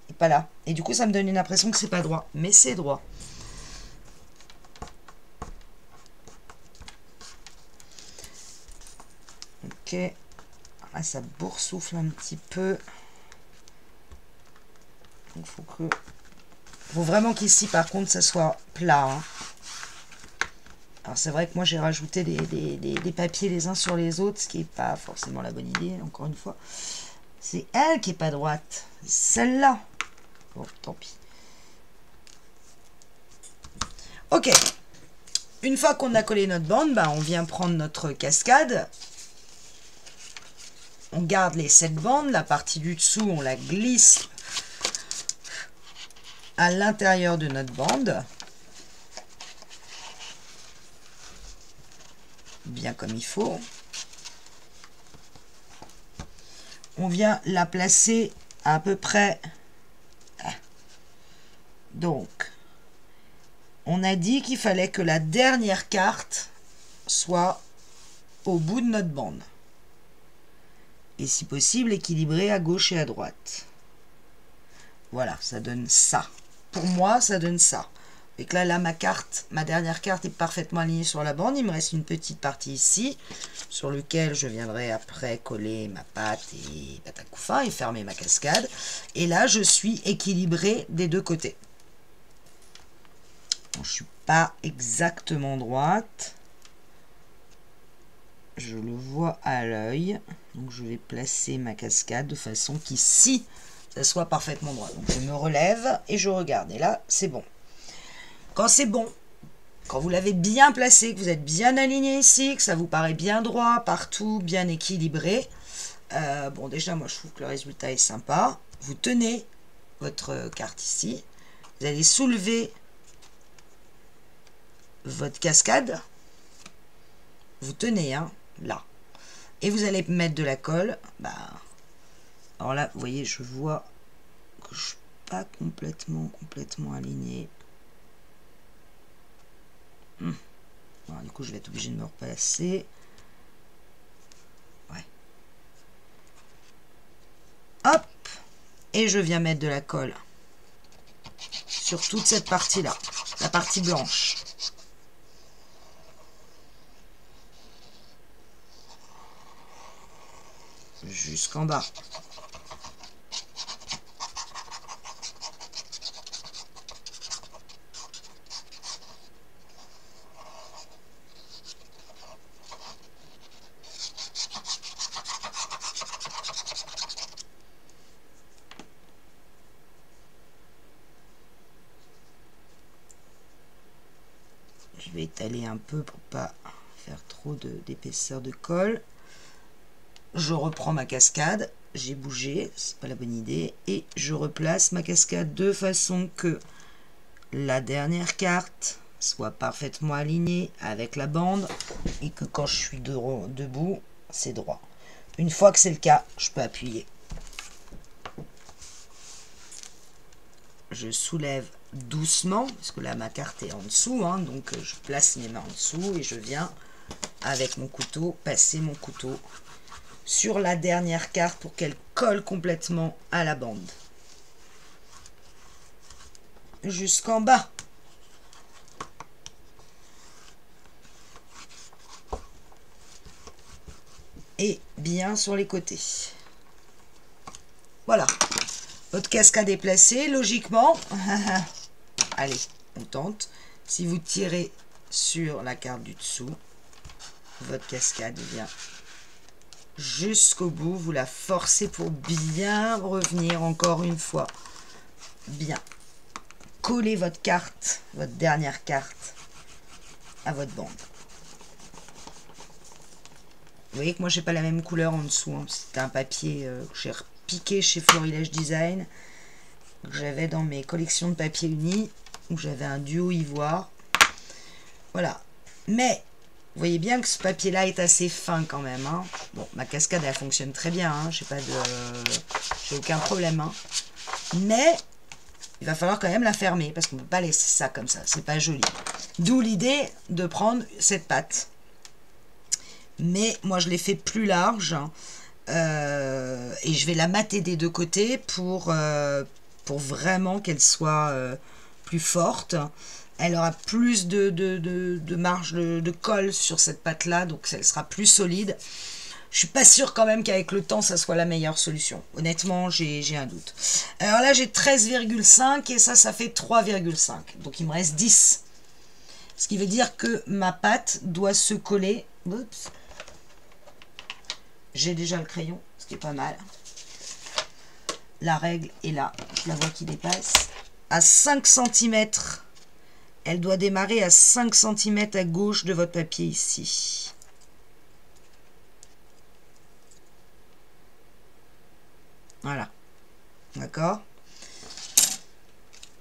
et pas là. Et du coup, ça me donne une impression que c'est pas droit, mais c'est droit. Ok. Là, ça boursoufle un petit peu. Il faut vraiment qu'ici, par contre, ça soit plat. Hein. Alors c'est vrai que moi j'ai rajouté des papiers les uns sur les autres, ce qui n'est pas forcément la bonne idée, encore une fois. C'est elle qui n'est pas droite, celle-là. Bon, tant pis. Ok, une fois qu'on a collé notre bande, bah, on vient prendre notre cascade. On garde les 7 bandes, la partie du dessous, on la glisse à l'intérieur de notre bande. Bien comme il faut. On vient la placer à peu près. Donc, on a dit qu'il fallait que la dernière carte soit au bout de notre bande. Et si possible, équilibrée à gauche et à droite. Voilà, ça donne ça. pour moi, ça donne ça. Et que là, ma dernière carte est parfaitement alignée sur la bande. Il me reste une petite partie ici, sur lequel je viendrai après coller ma pâte et Batacouffa et fermer ma cascade. Et là, je suis équilibrée des deux côtés. Bon, je ne suis pas exactement droite. Je le vois à l'œil. Donc, je vais placer ma cascade de façon qu'ici, ça soit parfaitement droit. Donc, je me relève et je regarde. Et là, c'est bon. Quand c'est bon, quand vous l'avez bien placé, que vous êtes bien aligné ici, que ça vous paraît bien droit, partout, bien équilibré, bon déjà moi je trouve que le résultat est sympa. Vous tenez votre carte ici, vous allez soulever votre cascade, vous tenez là, et vous allez mettre de la colle. Alors là vous voyez, je vois que je ne suis pas complètement aligné. Alors, du coup, je vais être obligé de me replacer. Ouais. Hop. Et je viens mettre de la colle sur toute cette partie-là, la partie blanche. Jusqu'en bas. Je vais étaler un peu pour pas faire trop d'épaisseur de colle. Je reprends ma cascade, j'ai bougé, c'est pas la bonne idée, et je replace ma cascade de façon que la dernière carte soit parfaitement alignée avec la bande et que quand je suis debout, c'est droit. Une fois que c'est le cas, je peux appuyer. Je soulève doucement, parce que là ma carte est en dessous, donc je place mes mains en dessous et je viens avec mon couteau passer mon couteau sur la dernière carte pour qu'elle colle complètement à la bande. Jusqu'en bas. Et bien sur les côtés. Voilà. Votre cascade est placée, logiquement. Allez, on tente. Si vous tirez sur la carte du dessous, votre cascade vient jusqu'au bout. Vous la forcez pour bien revenir encore une fois. Bien. Collez votre carte, votre dernière carte, à votre bande. Vous voyez que moi, j'ai pas la même couleur en dessous. C'était un papier que j'ai repiqué chez Florilège Design, que j'avais dans mes collections de papier uni, où j'avais un duo ivoire. Voilà. Mais, vous voyez bien que ce papier-là est assez fin quand même. Bon, ma cascade, elle fonctionne très bien. J'ai aucun problème. Mais, il va falloir quand même la fermer, parce qu'on ne peut pas laisser ça comme ça. C'est pas joli. D'où l'idée de prendre cette pâte. Mais moi je l'ai fait plus large et je vais la mater des deux côtés pour vraiment qu'elle soit plus forte. Elle aura plus de marge de colle sur cette pâte là, donc elle sera plus solide. Je suis pas sûre quand même qu'avec le temps ça soit la meilleure solution. Honnêtement, j'ai un doute. Alors là j'ai 13,5 et ça fait 3,5. Donc il me reste 10. Ce qui veut dire que ma pâte doit se coller. Oups. J'ai déjà le crayon, ce qui est pas mal. La règle est là, je la vois qui dépasse. À 5 cm, elle doit démarrer à 5 cm à gauche de votre papier ici. Voilà, d'accord.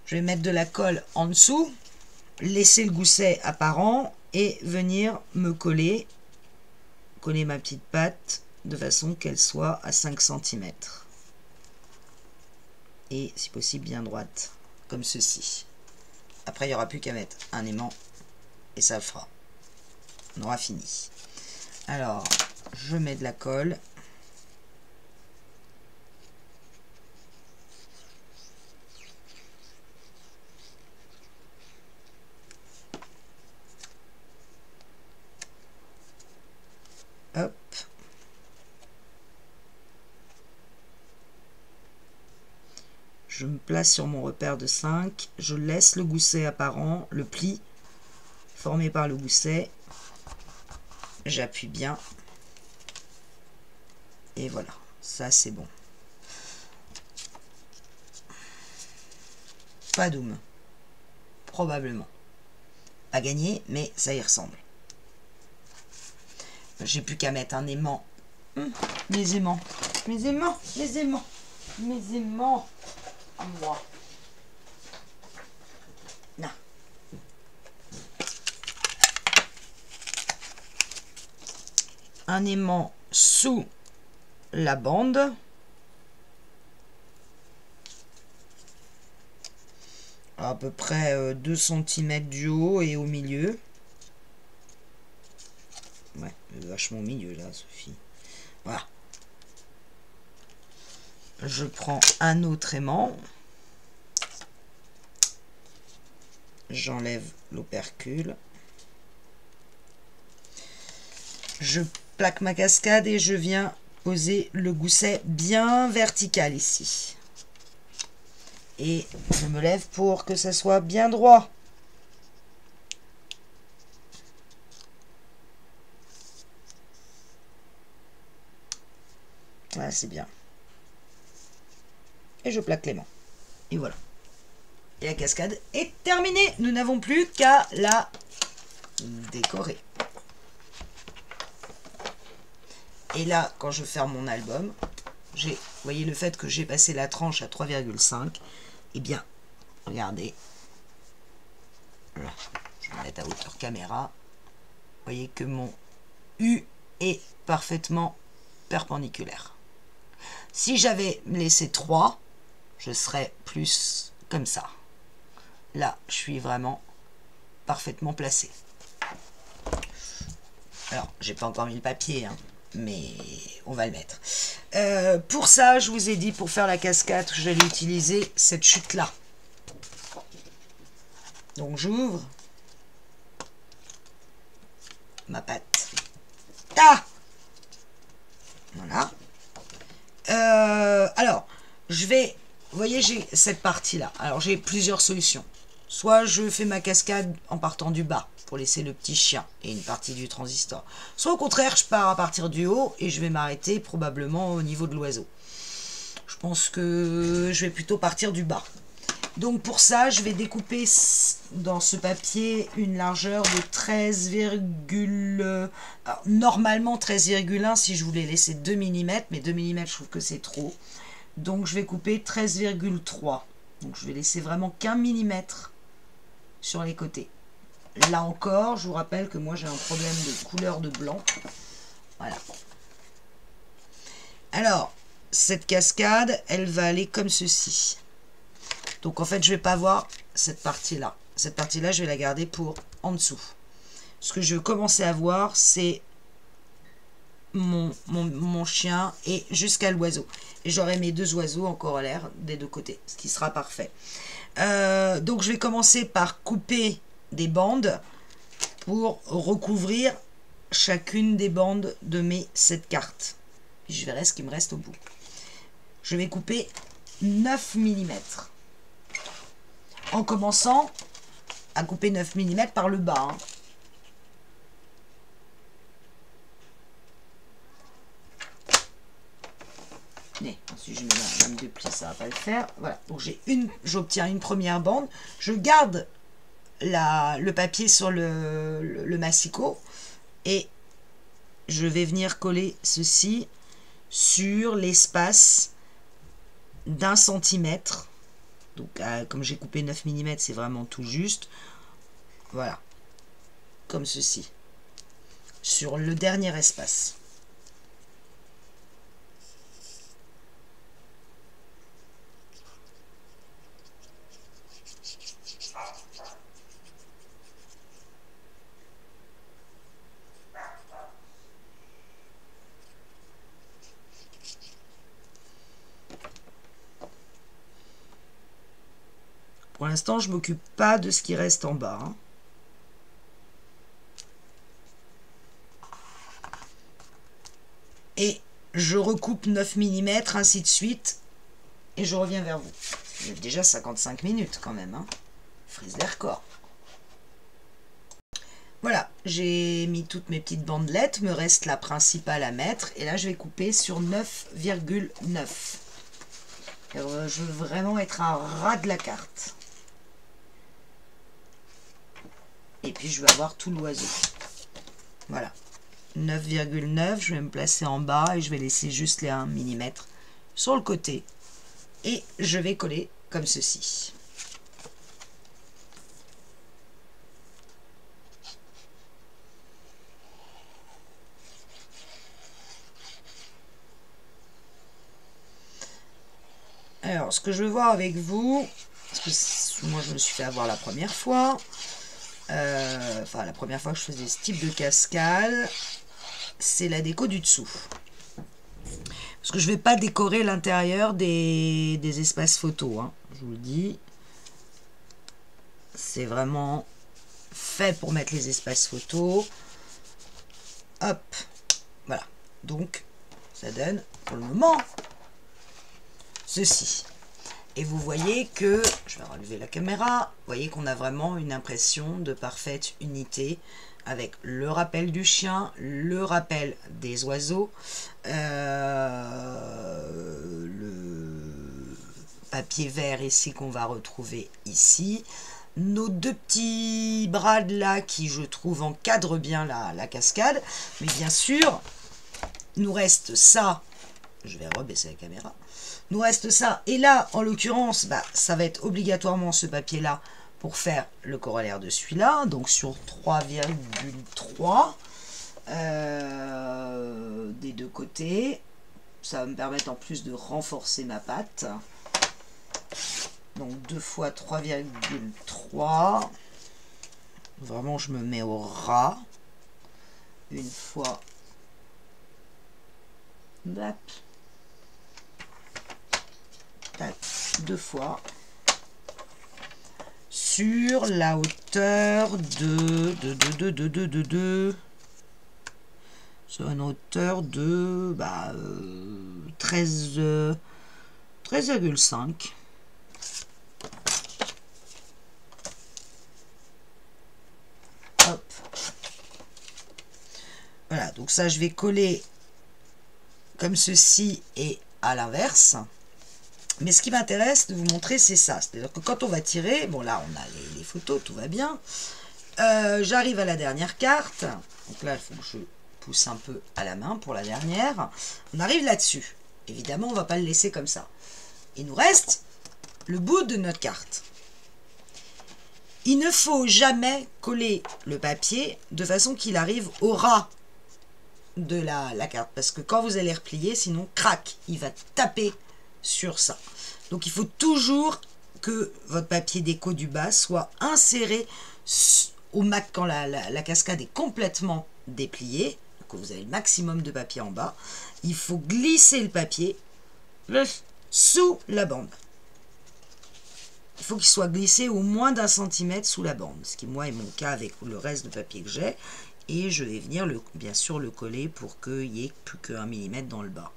Je vais mettre de la colle en dessous, laisser le gousset apparent et venir me coller ma petite pâte de façon qu'elle soit à 5 cm. Et si possible bien droite, comme ceci. Après il n'y aura plus qu'à mettre un aimant et ça le fera. On aura fini. Alors, je mets de la colle. Je me place sur mon repère de 5. Je laisse le gousset apparent, le pli formé par le gousset. J'appuie bien. Et voilà, ça c'est bon. Pas doum. Probablement. Pas gagné, mais ça y ressemble. J'ai plus qu'à mettre un aimant. Mes aimants. Mes aimants. Mes aimants. Mes aimants. À moi. Non. Un aimant sous la bande. À peu près 2 cm du haut et au milieu. Ouais, vachement au milieu là, Sophie. Voilà. Je prends un autre aimant. J'enlève l'opercule. Je plaque ma cascade et je viens poser le gousset bien vertical ici. Et je me lève pour que ça soit bien droit. Voilà, c'est bien. Et je plaque l'aimant. Et voilà. Et la cascade est terminée. Nous n'avons plus qu'à la décorer. Et là, quand je ferme mon album, vous voyez le fait que j'ai passé la tranche à 3,5. Eh bien, regardez. Là, je vais me mettre à hauteur caméra. Vous voyez que mon U est parfaitement perpendiculaire. Si j'avais laissé 3, je serais plus comme ça. Là, je suis vraiment parfaitement placé. Alors, j'ai pas encore mis le papier, hein, mais on va le mettre. Pour ça, je vous ai dit, pour faire la cascade, j'allais utiliser cette chute-là. Donc, j'ouvre ma pâte. Ah! Voilà. Alors, je vais... Vous voyez, j'ai cette partie-là. Alors, j'ai plusieurs solutions. Soit je fais ma cascade en partant du bas pour laisser le petit chien et une partie du transistor. Soit au contraire, je pars à partir du haut et je vais m'arrêter probablement au niveau de l'oiseau. Je pense que je vais plutôt partir du bas. Donc pour ça, je vais découper dans ce papier une largeur de 13, normalement 13,1 si je voulais laisser 2 mm, mais 2 mm je trouve que c'est trop. Donc je vais couper 13,3. Donc je vais laisser vraiment qu'un millimètre sur les côtés. Là encore, je vous rappelle que moi j'ai un problème de couleur de blanc. Voilà. Alors, cette cascade, elle va aller comme ceci. Donc en fait, je ne vais pas voir cette partie-là. Cette partie-là, je vais la garder pour en dessous. Ce que je vais commencer à voir, c'est mon chien et jusqu'à l'oiseau. Et j'aurai mes 2 oiseaux en corollaire des 2 côtés, ce qui sera parfait. Donc je vais commencer par couper des bandes pour recouvrir chacune des bandes de mes 7 cartes. Puis je verrai ce qui me reste au bout. Je vais couper 9 mm. En commençant à couper 9 mm par le bas. Hein. Ensuite, je mets la lame de pli, ça va pas le faire. Voilà, donc j'obtiens une première bande. Je garde le papier sur le massicot et je vais venir coller ceci sur l'espace d'1 centimètre. Donc, comme j'ai coupé 9 mm, c'est vraiment tout juste. Voilà, comme ceci, sur le dernier espace. Pour l'instant, je ne m'occupe pas de ce qui reste en bas. Hein. Et je recoupe 9 mm, ainsi de suite. Et je reviens vers vous. J'ai déjà 55 minutes quand même, hein. Frise des records. Voilà, j'ai mis toutes mes petites bandelettes, me reste la principale à mettre, et là je vais couper sur 9,9. Je veux vraiment être à ras de la carte. Et puis je vais avoir tout l'oiseau. Voilà, 9,9, je vais me placer en bas et je vais laisser juste les 1 mm sur le côté. Et je vais coller comme ceci. Alors, ce que je veux voir avec vous, parce que moi je me suis fait avoir la première fois, enfin la première fois que je faisais ce type de cascade, c'est la déco du dessous. Parce que je ne vais pas décorer l'intérieur des espaces photos, hein, je vous le dis. C'est vraiment fait pour mettre les espaces photos. Hop, voilà. Donc, ça donne pour le moment ceci. Et vous voyez que, je vais relever la caméra, vous voyez qu'on a vraiment une impression de parfaite unité avec le rappel du chien, le rappel des oiseaux, le papier vert ici qu'on va retrouver ici, nos deux petits brades là qui je trouve encadrent bien la cascade, mais bien sûr, nous reste ça, je vais rebaisser la caméra, nous reste ça, et là en l'occurrence bah, ça va être obligatoirement ce papier là pour faire le corollaire de celui-là, donc sur 3,3 des deux côtés, ça va me permettre en plus de renforcer ma pâte, donc 2 fois 3,3, vraiment je me mets au ras, une fois, hop, 2 fois, sur la hauteur sur une hauteur de 13,5. Hop. Voilà, donc ça je vais coller comme ceci et à l'inverse. Mais ce qui m'intéresse de vous montrer, c'est ça. C'est-à-dire que quand on va tirer, bon là, on a les photos, tout va bien. J'arrive à la dernière carte. Donc là, il faut que je pousse un peu à la main pour la dernière. On arrive là-dessus. Évidemment, on ne va pas le laisser comme ça. Il nous reste le bout de notre carte. Il ne faut jamais coller le papier de façon qu'il arrive au ras de la carte. Parce que quand vous allez replier, sinon, crac, il va taper sur ça. Donc il faut toujours que votre papier déco du bas soit inséré au max quand la cascade est complètement dépliée, que vous avez le maximum de papier en bas. Il faut glisser le papier sous la bande. Il faut qu'il soit glissé au moins d'1 centimètre sous la bande, ce qui moi est mon cas avec le reste de papier que j'ai, et je vais venir bien sûr le coller pour qu'il n'y ait plus que 1 mm dans le bas.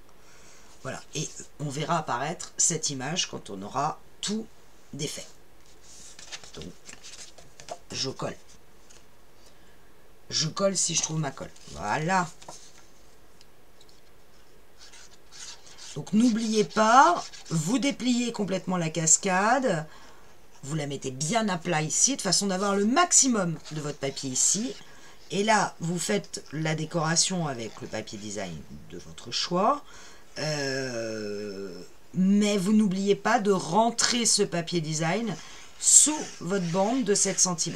Voilà, et on verra apparaître cette image quand on aura tout défait. Donc, je colle. Je colle si je trouve ma colle. Voilà. Donc, n'oubliez pas, vous dépliez complètement la cascade. Vous la mettez bien à plat ici, de façon d'avoir le maximum de votre papier ici. Et là, vous faites la décoration avec le papier design de votre choix. Mais vous n'oubliez pas de rentrer ce papier design sous votre bande de 7 cm.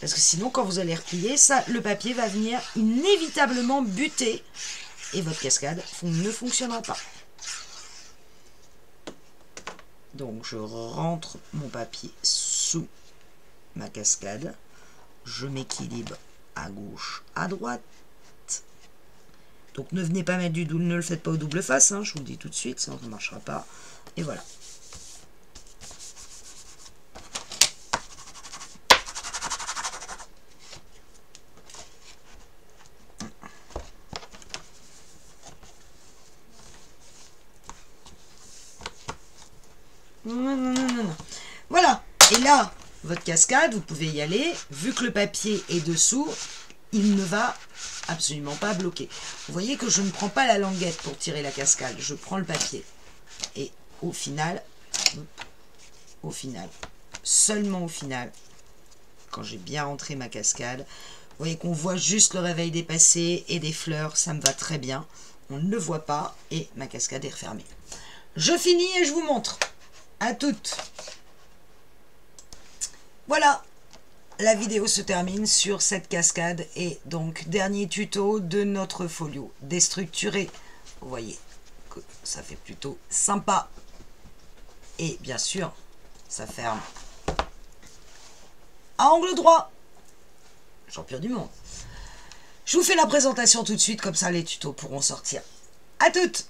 Parce que sinon, quand vous allez replier, ça, le papier va venir inévitablement buter et votre cascade ne fonctionnera pas. Donc, je rentre mon papier sous ma cascade. Je m'équilibre à gauche, à droite. Donc ne venez pas mettre du double, ne le faites pas au double face, hein, je vous le dis tout de suite, ça ne marchera pas. Et voilà. Voilà. Et là, votre cascade, vous pouvez y aller. Vu que le papier est dessous, il ne va absolument pas bloquer. Vous voyez que je ne prends pas la languette pour tirer la cascade. Je prends le papier. Et au final, seulement au final, quand j'ai bien rentré ma cascade, vous voyez qu'on voit juste le réveil dépassé et des fleurs, ça me va très bien. On ne le voit pas et ma cascade est refermée. Je finis et je vous montre. À toutes. Voilà, la vidéo se termine sur cette cascade et donc dernier tuto de notre folio déstructuré. Vous voyez que ça fait plutôt sympa. Et bien sûr, ça ferme à angle droit. Champion du monde. Je vous fais la présentation tout de suite, comme ça les tutos pourront sortir. À toutes!